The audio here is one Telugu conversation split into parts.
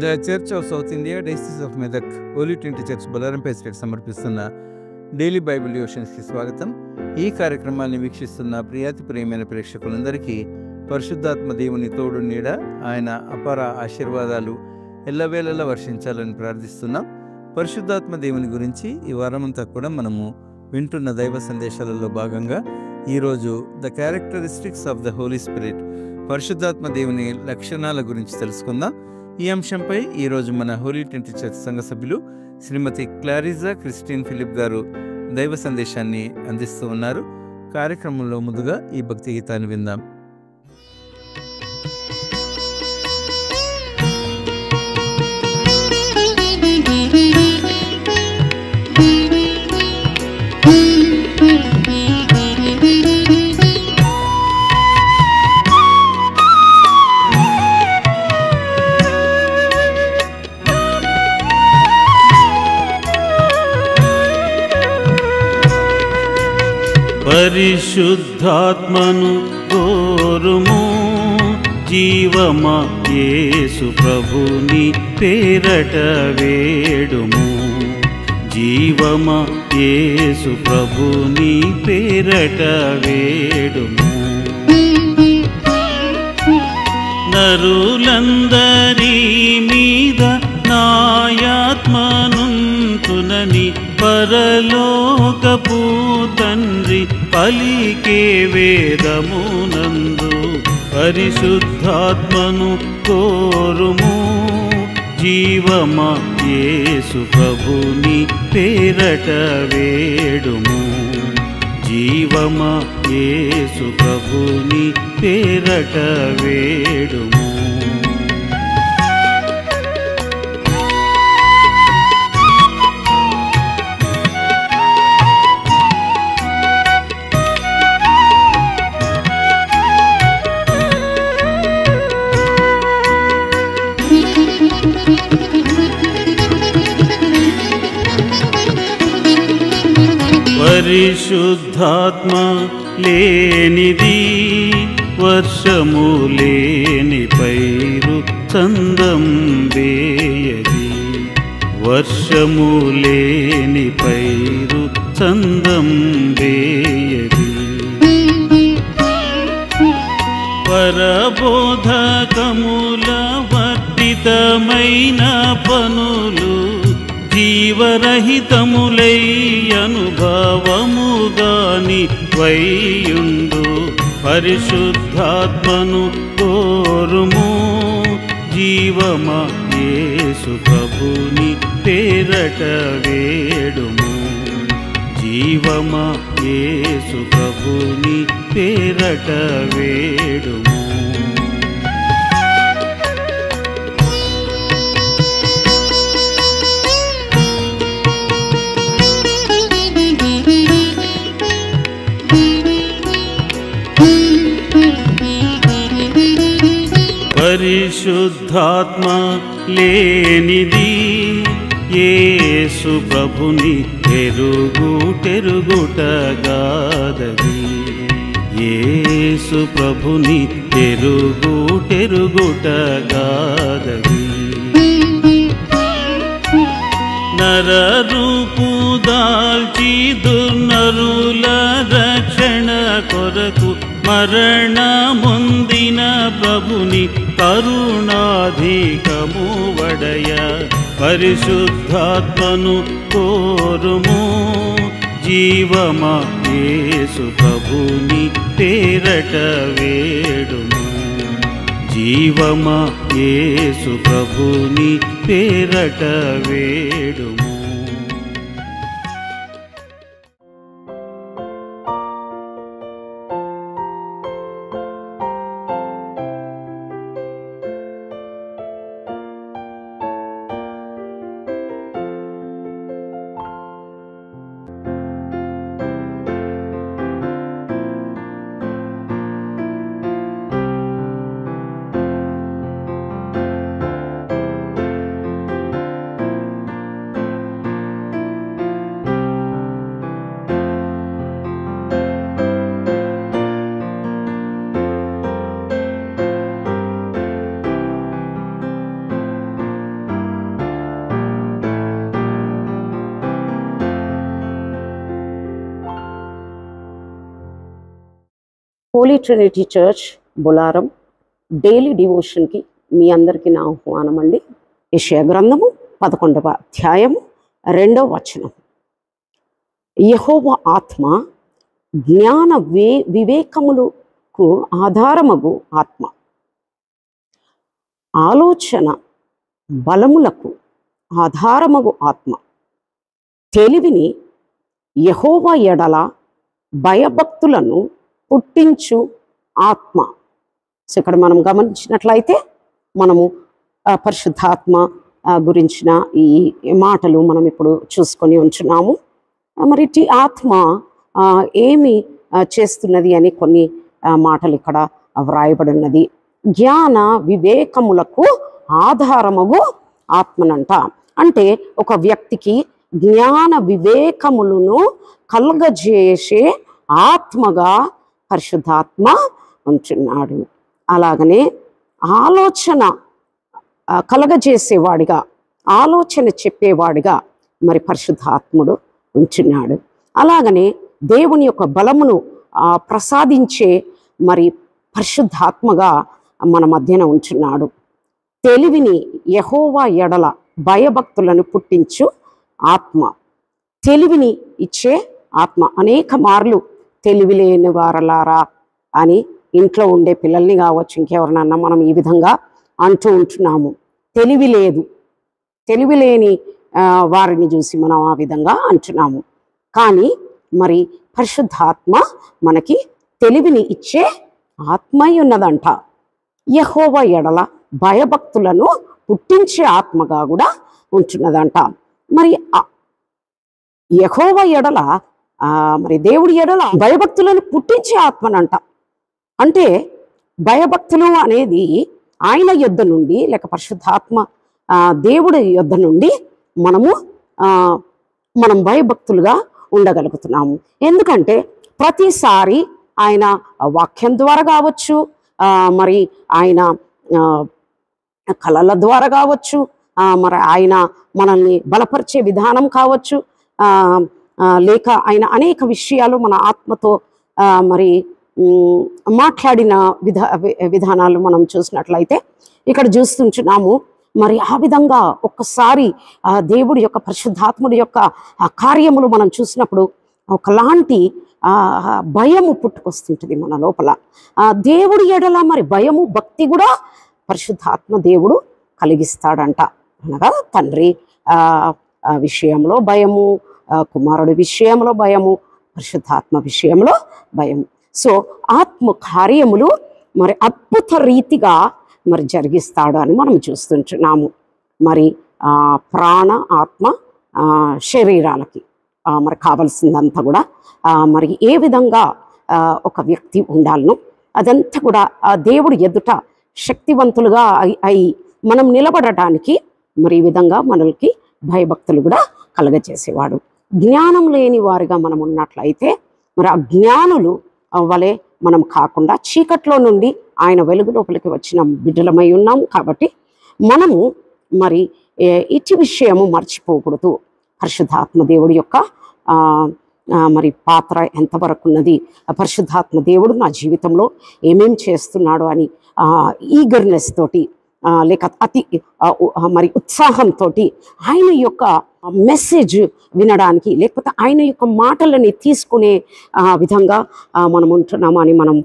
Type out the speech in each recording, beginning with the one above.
The Church of South India Diocese of Medak Holy Trinity Church Bollarampet state సమర్పిస్తున్న డైలీ బైబిల్ డివోషన్స్కి స్వాగతం. ఈ కార్యక్రమాన్ని వీక్షిస్తున్న ప్రియాతి ప్రియమైన ప్రేక్షకులందరికీ పరిశుద్ధాత్మ దేవుని తోడు నీడ, ఆయన అపార ఆశీర్వాదాలు ఎల్లవేళలా వర్షించాలని ప్రార్థిస్తున్నాం. పరిశుద్ధాత్మ దేవుని గురించి ఈ వారమంతా కూడా మనము వింటున్న దైవ సందేశాలలో భాగంగా ఈరోజు the characteristics of the holy spirit, పరిశుద్ధాత్మ దేవుని లక్షణాల గురించి తెలుసుకుందాం. ఈ అంశంపై ఈరోజు మన హోలీ ట్రినిటీ చర్చ్ సంఘ సభ్యులు శ్రీమతి క్లారిజా క్రిస్టిన్ ఫిలిప్ గారు దైవ సందేశాన్ని అందిస్తూ ఉన్నారు. కార్యక్రమంలో ముందుగా ఈ భక్తి గీతాన్ని విందాం. పరిశుద్ధాత్మను కోరుము, జీవమా యేసు ప్రభుని పేరట వేడుము. జీవమా యేసు ప్రభుని పేరట వేడుము. నరులందరి మీద నాయాత్మనుంతునని పరలోకపు తండ్రి పలికే వేదమునందు. పరిశుద్ధాత్మను కోరుము, జీవమా యేసు ప్రభుని పేరట వేడుము. జీవమా యేసు ప్రభుని పేరట వేడుము. పరిశుద్ధాత్మ లేనిది వర్షము లేని పైరు చందం వేయది. వర్షము లేని పైరు చందం వేయది. పరబోధకముల వర్తితమైన పనులు జీవరహితములై అనుభవముగాని వైయుండు. పరిశుద్ధాత్మను కోరుము, జీవమా యేసు ప్రభుని పేరట వేడుము. జీవమా యేసు ప్రభుని పేరట వేడుము. పరిశుద్ధాత్మ లేనిది యేసు ప్రభుని ఎరుగుటెరుగుటగాదది. యేసు ప్రభుని ఎరుగుటెరుగుటగాదది. నరరూపు దాల్చి దుర్నరుల రక్షణ కొరకు మరణముందిన ప్రభుని కరుణాధికము వడయ. పరిశుద్ధాత్మను కోరుము, జీవమా యేసు ప్రభుని పేరట వేడుము. జీవమా యేసు ప్రభుని పేరట వేడుము. Holy Trinity Church Bollaram daily డివోషన్కి మీ అందరికీ నా ఆహ్వానం అండి. యెషయా గ్రంథము 11వ అధ్యాయము 2వ వచనం. యెహోవా ఆత్మ జ్ఞాన వివేకములకు ఆధారమగు ఆత్మ, ఆలోచన బలములకు ఆధారమగు ఆత్మ, తెలివిని యెహోవా ఎడల భయభక్తులను పుట్టించు ఆత్మ. సో ఇక్కడ మనం గమనించినట్లయితే మనము పరిశుద్ధాత్మ గురించిన ఈ మాటలు మనం ఇప్పుడు చూసుకొని ఉంటున్నాము. మరి ఈ ఆత్మ ఏమి చేస్తున్నది అని కొన్ని మాటలు ఇక్కడ వ్రాయబడి ఉన్నది. జ్ఞాన వివేకములకు ఆధారమగు ఆత్మనంట. అంటే ఒక వ్యక్తికి జ్ఞాన వివేకములను కలుగజేసే ఆత్మగా పరిశుద్ధాత్మ ఉంటున్నాడు. అలాగనే ఆలోచన కలగజేసేవాడిగా, ఆలోచన చెప్పేవాడిగా మరి పరిశుద్ధాత్ముడు ఉంటున్నాడు. అలాగనే దేవుని యొక్క బలమును ప్రసాదించే మరి పరిశుద్ధాత్మగా మన మధ్యన ఉంటున్నాడు. తెలివిని యెహోవా ఎడల భయభక్తులను పుట్టించు ఆత్మ, తెలివిని ఇచ్చే ఆత్మ. అనేక మార్లు తెలివి లేని వారలారా అని ఇంట్లో ఉండే పిల్లల్ని కావచ్చు, ఇంకెవరినన్నా మనం ఈ విధంగా అంటూ ఉంటున్నాము. తెలివి లేదు, తెలివి లేని వారిని చూసి మనం ఆ విధంగా అంటున్నాము. కానీ మరి పరిశుద్ధాత్మ మనకి తెలివిని ఇచ్చే ఆత్మై ఉన్నదంట. యెహోవా ఎడల భయభక్తులను పుట్టించే ఆత్మగా కూడా ఉంటున్నదంట. మరి యెహోవా ఎడల మరి దేవుడి ఎడల భయభక్తులను పుట్టించే ఆత్మనంట. అంటే భయభక్తులు అనేది ఆయన యొద్ద నుండి, లేక పరిశుద్ధాత్మ దేవుడి యొద్ద నుండి మనం భయభక్తులుగా ఉండగలుగుతున్నాము. ఎందుకంటే ప్రతిసారి ఆయన వాక్యం ద్వారా కావచ్చు, మరి ఆయన కళల ద్వారా కావచ్చు, మరి ఆయన మనల్ని బలపరిచే విధానం కావచ్చు, లేక ఆయన అనేక విషయాలు మన ఆత్మతో మరి మాట్లాడిన విధానాలు మనం చూసినట్లయితే ఇక్కడ చూస్తుంటున్నాము. మరి ఆ విధంగా ఒక్కసారి దేవుడి యొక్క పరిశుద్ధాత్ముడి యొక్క కార్యములు మనం చూసినప్పుడు ఒకలాంటి భయము పుట్టుకొస్తుంటుంది మన లోపల. దేవుడి ఎడల మరి భయము, భక్తి కూడా పరిశుద్ధాత్మ దేవుడు కలిగిస్తాడంట. అనగా తండ్రి విషయంలో భయము, కుమారుడి విషయంలో భయము, పరిశుద్ధాత్మ విషయంలో భయము. సో ఆత్మ కార్యములు మరి అద్భుత రీతిగా మరి జరిగిస్తాడు అని మనం చూస్తుంటున్నాము. మరి ప్రాణ, ఆత్మ, శరీరాలకి మరి కావలసిందంతా కూడా మరి ఏ విధంగా ఒక వ్యక్తి ఉండాలనో అదంతా కూడా దేవుడి ఎదుట శక్తివంతులుగా అయి మనం నిలబడటానికి మరి ఈ విధంగా మనకి భయభక్తులు కూడా కలగజేసేవాడు. జ్ఞానం లేని వారిగా మనం ఉన్నట్లయితే మరి ఆ జ్ఞానులు వలె మనం కాకుండా చీకట్లో నుండి ఆయన వెలుగు లోపలికి వచ్చిన బిడ్డలమై ఉన్నాము. కాబట్టి మనము మరి ఇటు విషయము మర్చిపోకూడదు. పరిశుద్ధాత్మ దేవుడి యొక్క మరి పాత్ర ఎంతవరకు ఉన్నది, పరిశుద్ధాత్మ దేవుడు నా జీవితంలో ఏమేం చేస్తున్నాడు అని ఈగర్నెస్ తోటి, లేక అతి మరి ఉత్సాహంతో ఆయన యొక్క మెసేజ్ వినడానికి, లేకపోతే ఆయన యొక్క మాటలని తీసుకునే విధంగా మనం ఉంటున్నాము అని మనం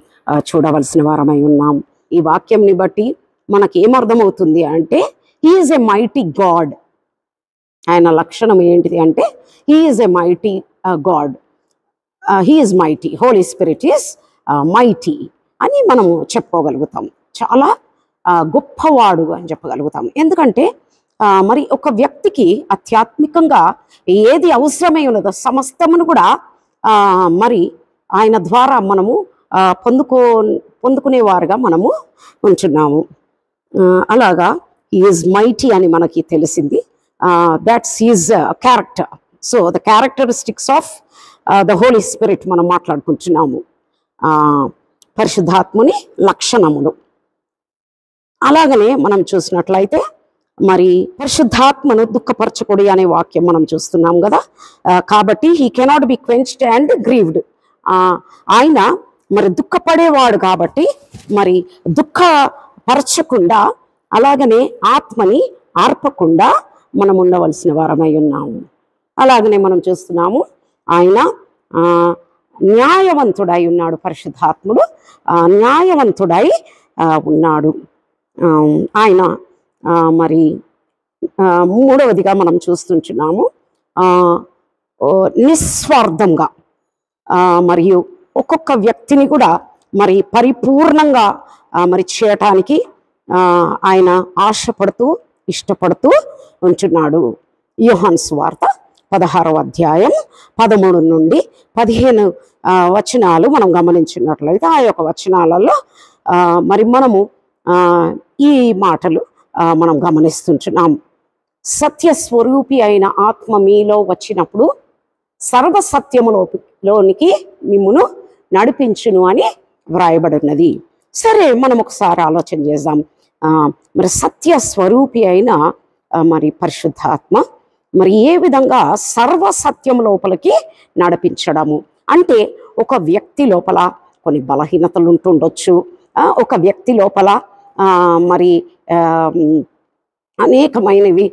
చూడవలసిన వారమై ఉన్నాం. ఈ వాక్యంని బట్టి మనకి ఏమర్థమవుతుంది అంటే, he is a mighty God. ఆయన లక్షణం ఏంటిది అంటే, he is a mighty God, he is mighty, holy spirit is mighty అని మనము చెప్పుకోగలుగుతాం. చాలా గొప్పవాడు అని చెప్పగలుగుతాం. ఎందుకంటే మరి ఒక వ్యక్తికి ఆధ్యాత్మికంగా ఏది అవసరమై ఉన్నదో సమస్తమును కూడా మరి ఆయన ద్వారా మనము పొందుకునేవారుగా మనము ఉంటున్నాము. అలాగా హీ ఈజ్ మైటీ అని మనకి తెలిసింది. That's his character. So the characteristics of the holy spirit మనం మాట్లాడుకుంటున్నాము, పరిశుద్ధాత్ముని లక్షణములు. అలాగనే మనం చూసినట్లయితే మరి పరిశుద్ధాత్మను దుఃఖపరచకూడి అనే వాక్యం మనం చూస్తున్నాం కదా. కాబట్టి he cannot be quenched and grieved. ఆయన మరి దుఃఖపడేవాడు కాబట్టి మరి దుఃఖపరచకుండా అలాగనే ఆత్మని ఆర్పకుండా మనం ఉండవలసిన వారమై ఉన్నాము. అలాగనే మనం చూస్తున్నాము ఆయన న్యాయవంతుడై ఉన్నాడు. పరిశుద్ధాత్ముడు న్యాయవంతుడై ఉన్నాడు. ఆయన మరి మూడవదిగా మనం చూస్తుంటున్నాము నిస్వార్థంగా మరియు ఒక్కొక్క వ్యక్తిని కూడా మరి పరిపూర్ణంగా మరి చేయటానికి ఆయన ఆశపడుతూ ఇష్టపడుతూ ఉంటున్నాడు. యోహాను సువార్త 16వ అధ్యాయం 13 నుండి 15 వచనాలు మనం గమనించినట్లయితే ఆ యొక్క వచనాలలో మరి మనము ఈ మాటలు మనం గమనిస్తుంటున్నాం. సత్యస్వరూపి అయిన ఆత్మ మీలో వచ్చినప్పుడు సర్వసత్యములోనికి మిమ్మును నడిపించును అని వ్రాయబడినది. సరే, మనం ఒకసారి ఆలోచన చేద్దాం. మరి సత్యస్వరూపి అయిన మరి పరిశుద్ధాత్మ మరి ఏ విధంగా సర్వసత్యం లోపలికి నడిపించడము అంటే, ఒక వ్యక్తి లోపల కొన్ని బలహీనతలు ఉంటుండొచ్చు, ఒక వ్యక్తి లోపల మరి అనేకమైనవి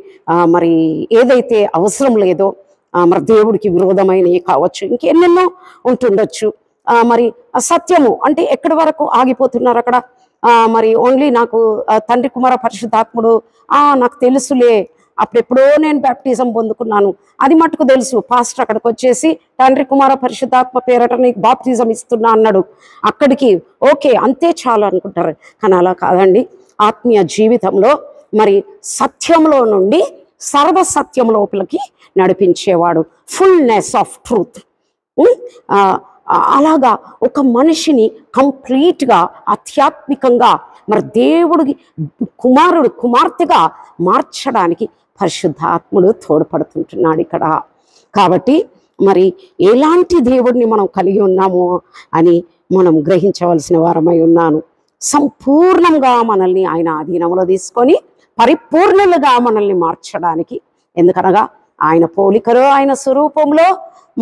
మరి ఏదైతే అవసరం లేదో మరి దేవుడికి విరోధమైనవి కావచ్చు, ఇంకెన్నెన్నో ఉంటుండొచ్చు. మరి సత్యము అంటే ఎక్కడి వరకు ఆగిపోతున్నారు అక్కడ? మరి ఓన్లీ నాకు తండ్రి కుమార పరిశుద్ధాత్ముడు నాకు తెలుసులే, అప్పుడెప్పుడో నేను బ్యాప్టిజం పొందుకున్నాను, అది మటుకు తెలుసు. పాస్టర్ అక్కడికి వచ్చేసి తండ్రి కుమార పరిశుద్ధాత్మ పేరట నీకు బాప్టిజం ఇస్తున్నా అన్నాడు. అక్కడికి ఓకే, అంతే చాలు అనుకుంటారు. కానీ అలా కాదండి. ఆత్మీయ జీవితంలో మరి సత్యంలో నుండి సర్వసత్యం లోపలికి నడిపించేవాడు, ఫుల్నెస్ ఆఫ్ ట్రూత్. అలాగా ఒక మనిషిని కంప్లీట్గా ఆధ్యాత్మికంగా మరి దేవుడికి కుమార్తెగా మార్చడానికి పరిశుద్ధాత్ముడు తోడ్పడుతుంటున్నాడు ఇక్కడ. కాబట్టి మరి ఎలాంటి దేవుడిని మనం కలిగి ఉన్నామో అని మనం గ్రహించవలసిన వారమై ఉన్నాను. సంపూర్ణంగా మనల్ని ఆయన ఆధీనంలో తీసుకొని పరిపూర్ణులుగా మనల్ని మార్చడానికి, ఎందుకనగా ఆయన పోలికలో ఆయన స్వరూపంలో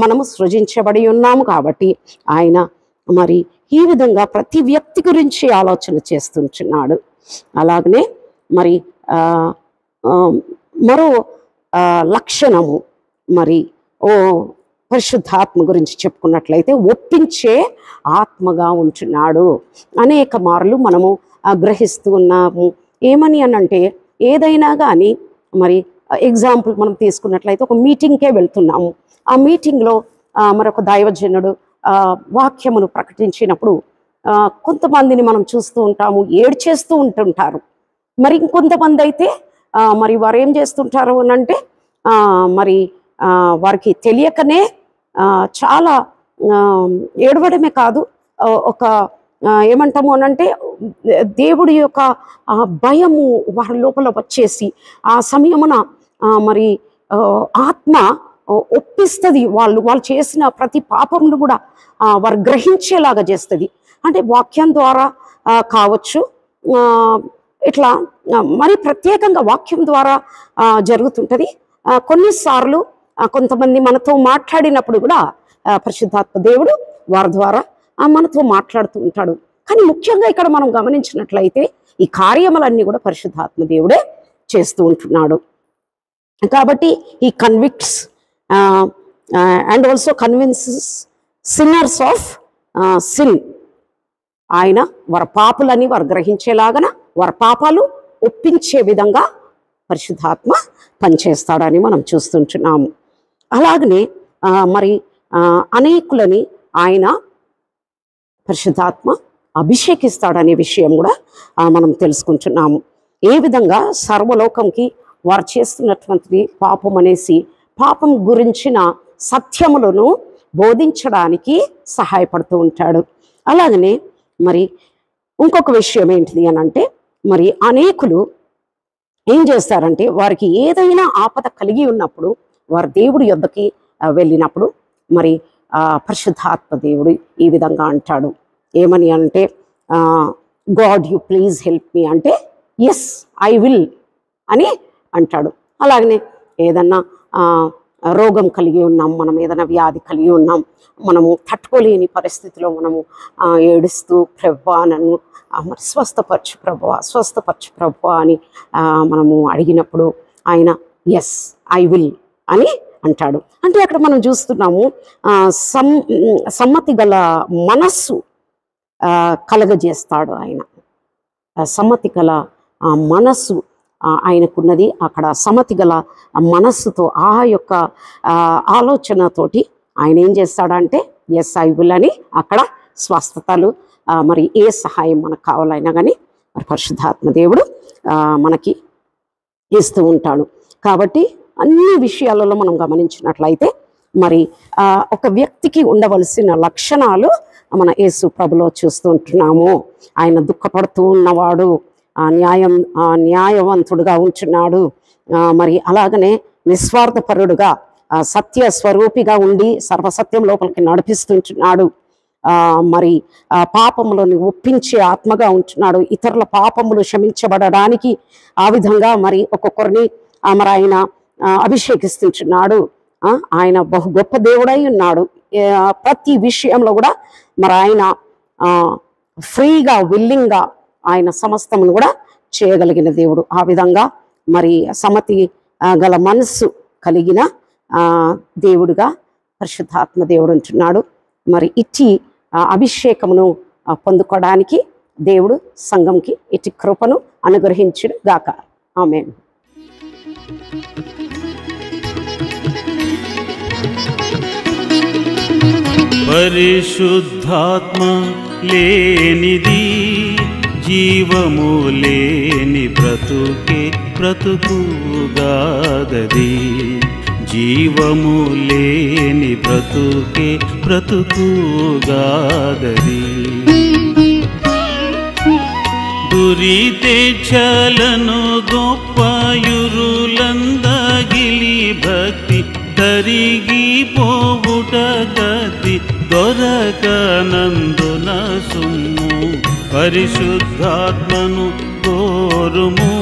మనము సృజించబడి ఉన్నాము. కాబట్టి ఆయన మరి ఈ విధంగా ప్రతి వ్యక్తి గురించి ఆలోచన చేస్తుంటున్నాడు. అలాగనే మరి మరో లక్షణము మరి పరిశుద్ధాత్మ గురించి చెప్పుకున్నట్లయితే ఒప్పించే ఆత్మగా ఉంటున్నాడు. అనేక మార్లు మనము గ్రహిస్తూ ఉన్నాము. ఏమని అనంటే, ఏదైనా కానీ మరి ఎగ్జాంపుల్ మనం తీసుకున్నట్లయితే ఒక మీటింగ్కే వెళ్తున్నాము. ఆ మీటింగ్లో మరొక దైవజనుడు వాక్యమును ప్రకటించినప్పుడు కొంతమందిని మనం చూస్తూ ఉంటాము, ఏడ్చేస్తూ ఉంటుంటారు. మరి ఇంకొంతమంది అయితే మరి వారు ఏం చేస్తుంటారు అని అంటే మరి వారికి తెలియకనే చాలా ఏడవడమే కాదు, ఒక ఏమంటాము అనంటే దేవుడి యొక్క భయము వారి లోపల వచ్చేసి ఆ సమయమున మరి ఆత్మ ఒప్పిస్తుంది. వాళ్ళు చేసిన ప్రతి పాపమును కూడా వారు గ్రహించేలాగా చేస్తుంది. అంటే వాక్యం ద్వారా కావచ్చు, ఇట్లా మరి ప్రత్యేకంగా వాక్యం ద్వారా జరుగుతుంటుంది. కొన్నిసార్లు కొంతమంది మనతో మాట్లాడినప్పుడు కూడా పరిశుద్ధాత్మ దేవుడు వారి ద్వారా మనతో మాట్లాడుతూ ఉంటాడు. కానీ ముఖ్యంగా ఇక్కడ మనం గమనించినట్లయితే ఈ కార్యములన్నీ కూడా పరిశుద్ధాత్మ దేవుడే చేస్తూ ఉంటున్నాడు. కాబట్టి ఈ convicts and also convinces sinners of sin. ఆయన వారి పాపులని వారు గ్రహించేలాగన వారి పాపాలు ఒప్పించే విధంగా పరిశుద్ధాత్మ పనిచేస్తాడని మనం చూస్తుంటున్నాము. అలాగనే మరి అనేకులని ఆయన పరిశుద్ధాత్మ అభిషేకిస్తాడనే విషయం కూడా మనం తెలుసుకుంటున్నాము. ఏ విధంగా సర్వలోకంకి వారు చేస్తున్నటువంటి పాపం అనేసి పాపం గురించిన సత్యములను బోధించడానికి సహాయపడుతూ ఉంటాడు. అలాగనే మరి ఇంకొక విషయం ఏంటిది అని అంటే, మరి అనేకులు ఏం చేస్తారంటే వారికి ఏదైనా ఆపద కలిగి ఉన్నప్పుడు వారు దేవుడి యొద్దకి వెళ్ళినప్పుడు మరి పరిశుద్ధాత్మ దేవుడు ఈ విధంగా అంటాడు. ఏమని అంటే, God you please help me అంటే ఎస్ ఐ విల్ అని అంటాడు. అలాగనే ఏదన్నా రోగం కలిగి ఉన్నాం, మనం ఏదైనా వ్యాధి కలిగి ఉన్నాం, మనము తట్టుకోలేని పరిస్థితిలో మనము ఏడుస్తూ ప్రభువా నన్ను మరి స్వస్థపరచు ప్రభువా అని మనము అడిగినప్పుడు ఆయన ఎస్ ఐ విల్ అని అంటాడు. అంటే అక్కడ మనం చూస్తున్నాము సమ్మతి గల మనస్సు కలగజేస్తాడు ఆయన. సమ్మతి గల మనస్సు ఆయనకున్నది. అక్కడ సమ్మతి గల మనస్సుతో ఆ యొక్క ఆలోచనతోటి ఆయన ఏం చేస్తాడంటే ఎస్ ఐ విల్ అని అక్కడ స్వస్థతలు మరి ఏ సహాయం మనకు కావాలైనా కానీ మరి పరిశుద్ధాత్మ దేవుడు మనకి ఇస్తూ ఉంటాడు. కాబట్టి అన్ని విషయాలలో మనం గమనించినట్లయితే మరి ఒక వ్యక్తికి ఉండవలసిన లక్షణాలు మన యేసు ప్రభులో చూస్తూ ఉంటున్నాము. ఆయన దుఃఖపడుతూ ఉన్నవాడు, న్యాయవంతుడుగా ఉంటున్నాడు, మరి అలాగనే నిస్వార్థపరుడుగా సత్య స్వరూపిగా ఉండి సర్వసత్యం లోపలికి నడిపిస్తుంటున్నాడు. మరి పాపములను ఒప్పించే ఆత్మగా ఉంటున్నాడు. ఇతరుల పాపములు క్షమించబడడానికి ఆ విధంగా మరి ఒక్కొక్కరిని మరి ఆయన అభిషేకిస్తుంటున్నాడు. ఆయన బహు గొప్ప దేవుడై ఉన్నాడు. ప్రతి విషయంలో కూడా మరి ఆయన ఫ్రీగా విల్లింగ్గా ఆయన సమస్తమును కూడా చేయగలిగిన దేవుడు. ఆ విధంగా మరి సమ్మతి గల మనస్సు కలిగిన దేవుడుగా పరిశుద్ధాత్మ దేవుడు ఉంటున్నాడు. మరి ఇట్టి అభిషేకమును పొందుకోవడానికి దేవుడు సంఘంకి ఇట్టి కృపను అనుగ్రహించును గాక. ఆమేన్. పరిశుద్ధాత్మ లేనిది జీవము లేని బ్రతుకుగాదది. జీవము లేని బ్రతుకుగాదది. దురితే చలను గొప్పయురులందగిలి భక్తి తరిగి పోవుట గతి దొరకనందున సుమ్ము. పరిశుద్ధాత్మను కోరుము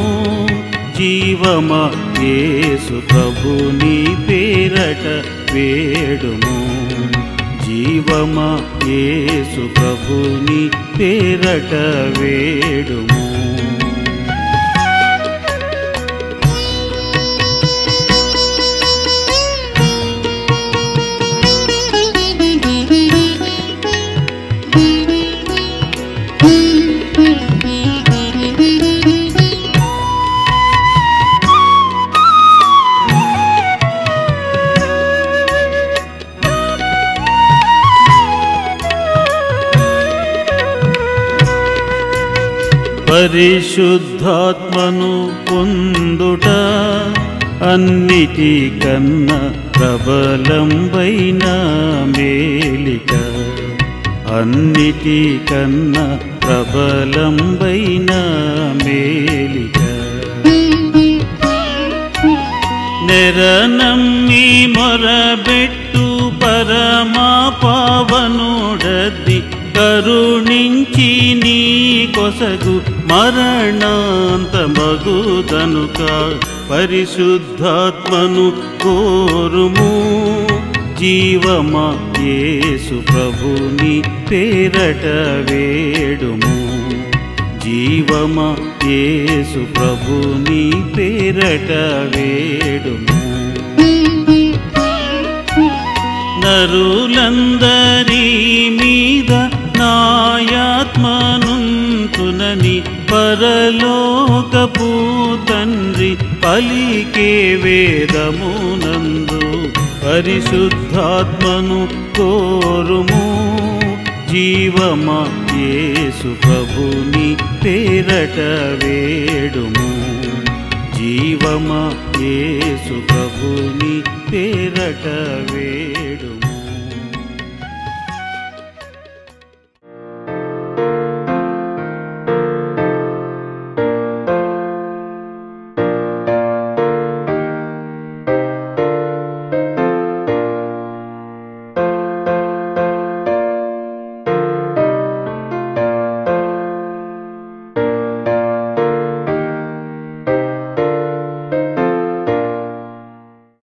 జీవమా యేసు ప్రభుని పేరట వేడుము. జీవమా యేసు ప్రభుని పేరట వేడుము. పరిశుద్ధాత్మను పొందుట అన్నిటికన్నా ప్రబలంబైన మేలిక. అన్నిటికన్నా ప్రబలంబైన మేలిక. నెరనమ్మి మొరబెట్టు పరమా పావనుడది కరుణించి నీ కొసగు మరణాంతమగుదనుక. పరిశుద్ధాత్మను కోరుము జీవమా యేసు ప్రభుని పేరట వేడుము. జీవమా యేసు ప్రభుని పేరట వేడుము. నరులందరి మీద నాయాత్మనుంతునని పరలోకపు తండ్రి పలికే వేదమునందు. పరిశుద్ధాత్మను కోరుము జీవమా యేసు ప్రభుని పేరట వేడుము. జీవమా యేసు ప్రభుని పేరట వేడుము.